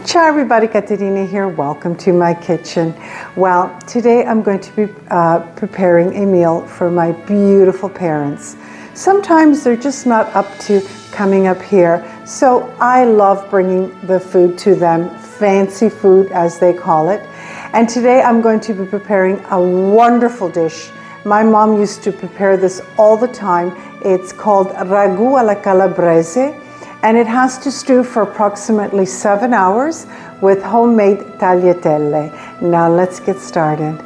Ciao everybody, Caterina here. Welcome to my kitchen. Well, today I'm going to be preparing a meal for my beautiful parents. Sometimes they're just not up to coming up here, so I love bringing the food to them, fancy food as they call it. And today I'm going to be preparing a wonderful dish. My mom used to prepare this all the time. It's called Ragu alla Calabrese. And it has to stew for approximately 7 hours with homemade tagliatelle. Now let's get started.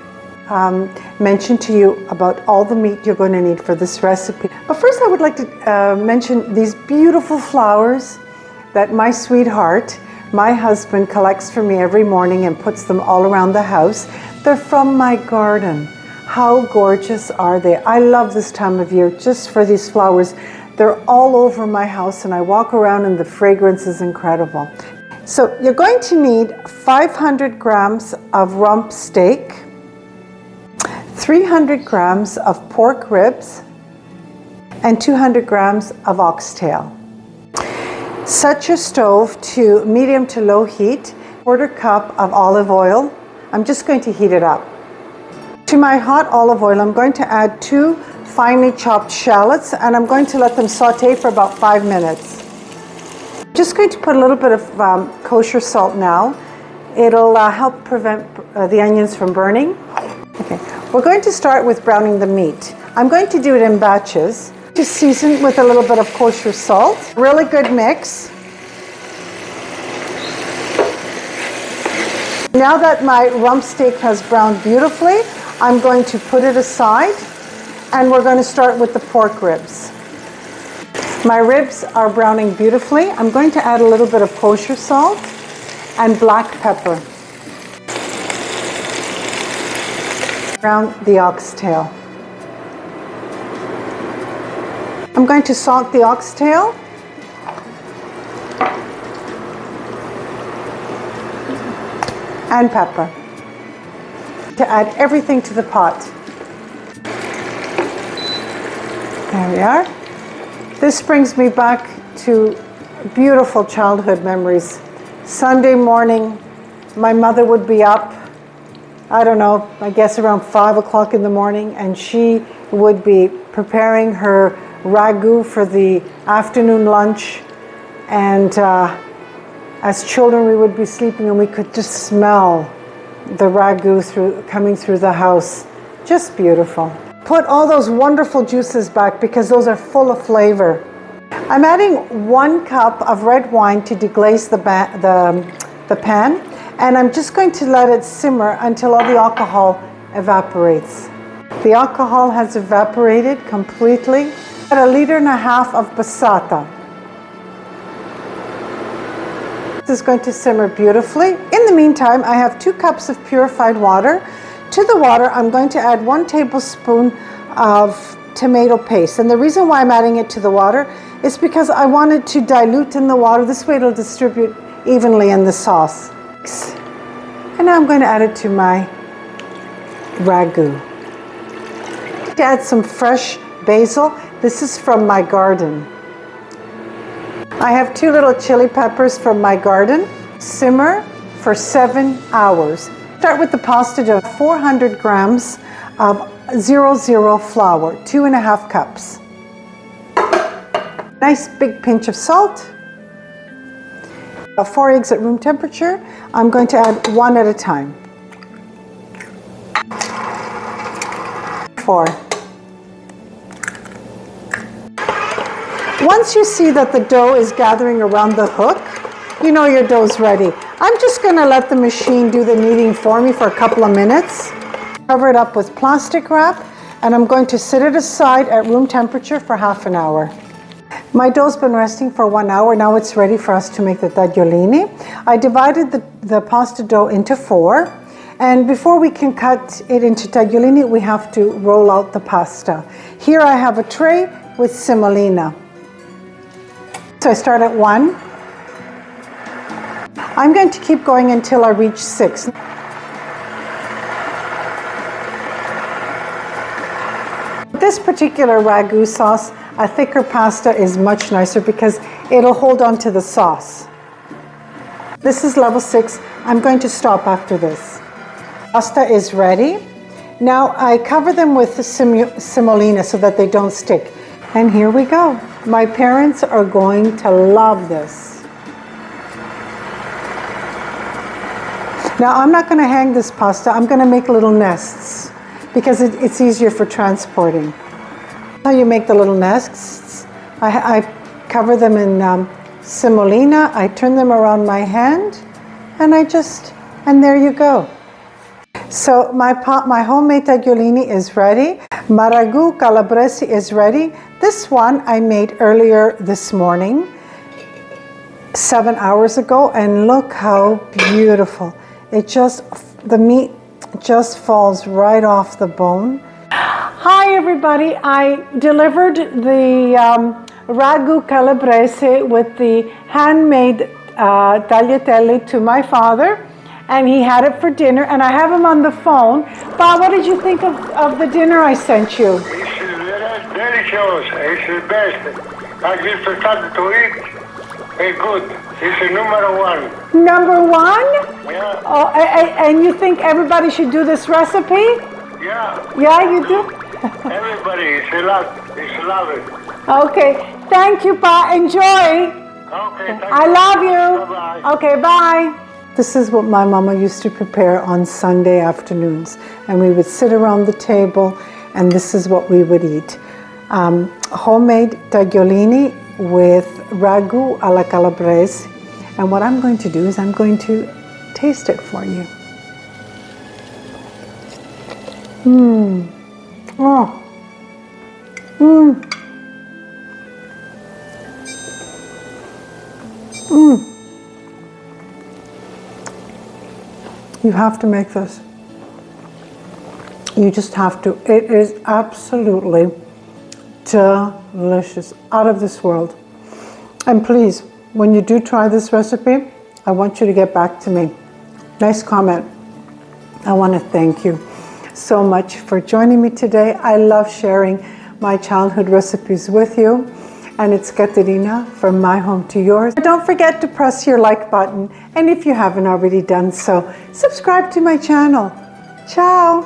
Mention to you about all the meat you're going to need for this recipe. But first I would like to mention these beautiful flowers that my sweetheart, my husband, collects for me every morning and puts them all around the house. They're from my garden. How gorgeous are they? I love this time of year just for these flowers. They're all over my house and I walk around and the fragrance is incredible. So you're going to need 500 grams of rump steak, 300 grams of pork ribs, and 200 grams of oxtail. Set your stove to medium to low heat, 1/4 cup of olive oil. I'm just going to heat it up. To my hot olive oil, I'm going to add 2 finely chopped shallots and I'm going to let them saute for about 5 minutes. Just going to put a little bit of kosher salt now. It'll help prevent the onions from burning. Okay, we're going to start with browning the meat. I'm going to do it in batches. Just season with a little bit of kosher salt. Really good mix. Now that my rump steak has browned beautifully, I'm going to put it aside. And we're going to start with the pork ribs. My ribs are browning beautifully. I'm going to add a little bit of kosher salt and black pepper. Brown the oxtail. I'm going to salt the oxtail. And pepper. To add everything to the pot. There we are. This brings me back to beautiful childhood memories. Sunday morning, my mother would be up, I don't know, I guess around 5 o'clock in the morning, and she would be preparing her ragu for the afternoon lunch. And as children, we would be sleeping and we could just smell the ragu coming through the house. Just beautiful. Put all those wonderful juices back because those are full of flavor. I'm adding 1 cup of red wine to deglaze the pan, and I'm just going to let it simmer until all the alcohol evaporates. The alcohol has evaporated completely. Add 1.5 liters of passata. This is going to simmer beautifully. In the meantime, I have 2 cups of purified water. To the water, I'm going to add 1 tablespoon of tomato paste. And the reason why I'm adding it to the water is because I wanted to dilute in the water. This way it'll distribute evenly in the sauce. And now I'm going to add it to my ragu. To add some fresh basil. This is from my garden. I have 2 little chili peppers from my garden. Simmer for 7 hours. Start with the pasta dough. 400 grams of 00 flour, 2.5 cups. Nice big pinch of salt. 4 eggs at room temperature. I'm going to add 1 at a time. 4. Once you see that the dough is gathering around the hook, you know your dough's ready. I'm just going to let the machine do the kneading for me for a couple of minutes. Cover it up with plastic wrap, and I'm going to sit it aside at room temperature for half an hour. My dough's been resting for 1 hour. Now it's ready for us to make the tagliolini. I divided the pasta dough into 4, and before we can cut it into tagliolini, we have to roll out the pasta. Here I have a tray with semolina. So I start at 1. I'm going to keep going until I reach 6. This particular ragu sauce, a thicker pasta is much nicer because it'll hold on to the sauce. This is level 6. I'm going to stop after this. Pasta is ready. Now I cover them with the semolina so that they don't stick. And here we go. My parents are going to love this. Now I'm not going to hang this pasta. I'm going to make little nests because it's easier for transporting. How you make the little nests? I cover them in semolina. I turn them around my hand, and and there you go. So my homemade tagliolini is ready. My Ragu Calabrese is ready. This one I made earlier this morning, 7 hours ago, and look how beautiful. The meat just falls right off the bone. Hi everybody, I delivered the Ragu Calabrese with the handmade tagliatelle to my father, and he had it for dinner, and I have him on the phone. Bob, what did you think of the dinner I sent you? It's very delicious. It's the best. I just started to eat. It's good. It's the number one. Number one? Yeah. Oh, and you think everybody should do this recipe? Yeah. Yeah, you do? Everybody, it's love it. Okay, thank you, Pa. Enjoy. Okay, thank I you. love you. Bye-bye. Okay, bye. This is what my mama used to prepare on Sunday afternoons. And we would sit around the table, and this is what we would eat. Homemade tagliolini with ragu alla calabrese. And what I'm going to do is I'm going to taste it for you. Oh. You have to make this. You just have to. It is absolutely delicious, out of this world. And please, when you do try this recipe, I want you to get back to me. Nice comment. I want to thank you so much for joining me today. I love sharing my childhood recipes with you. And it's Caterina, from my home to yours. Don't forget to press your like button. And if you haven't already done so, subscribe to my channel. Ciao.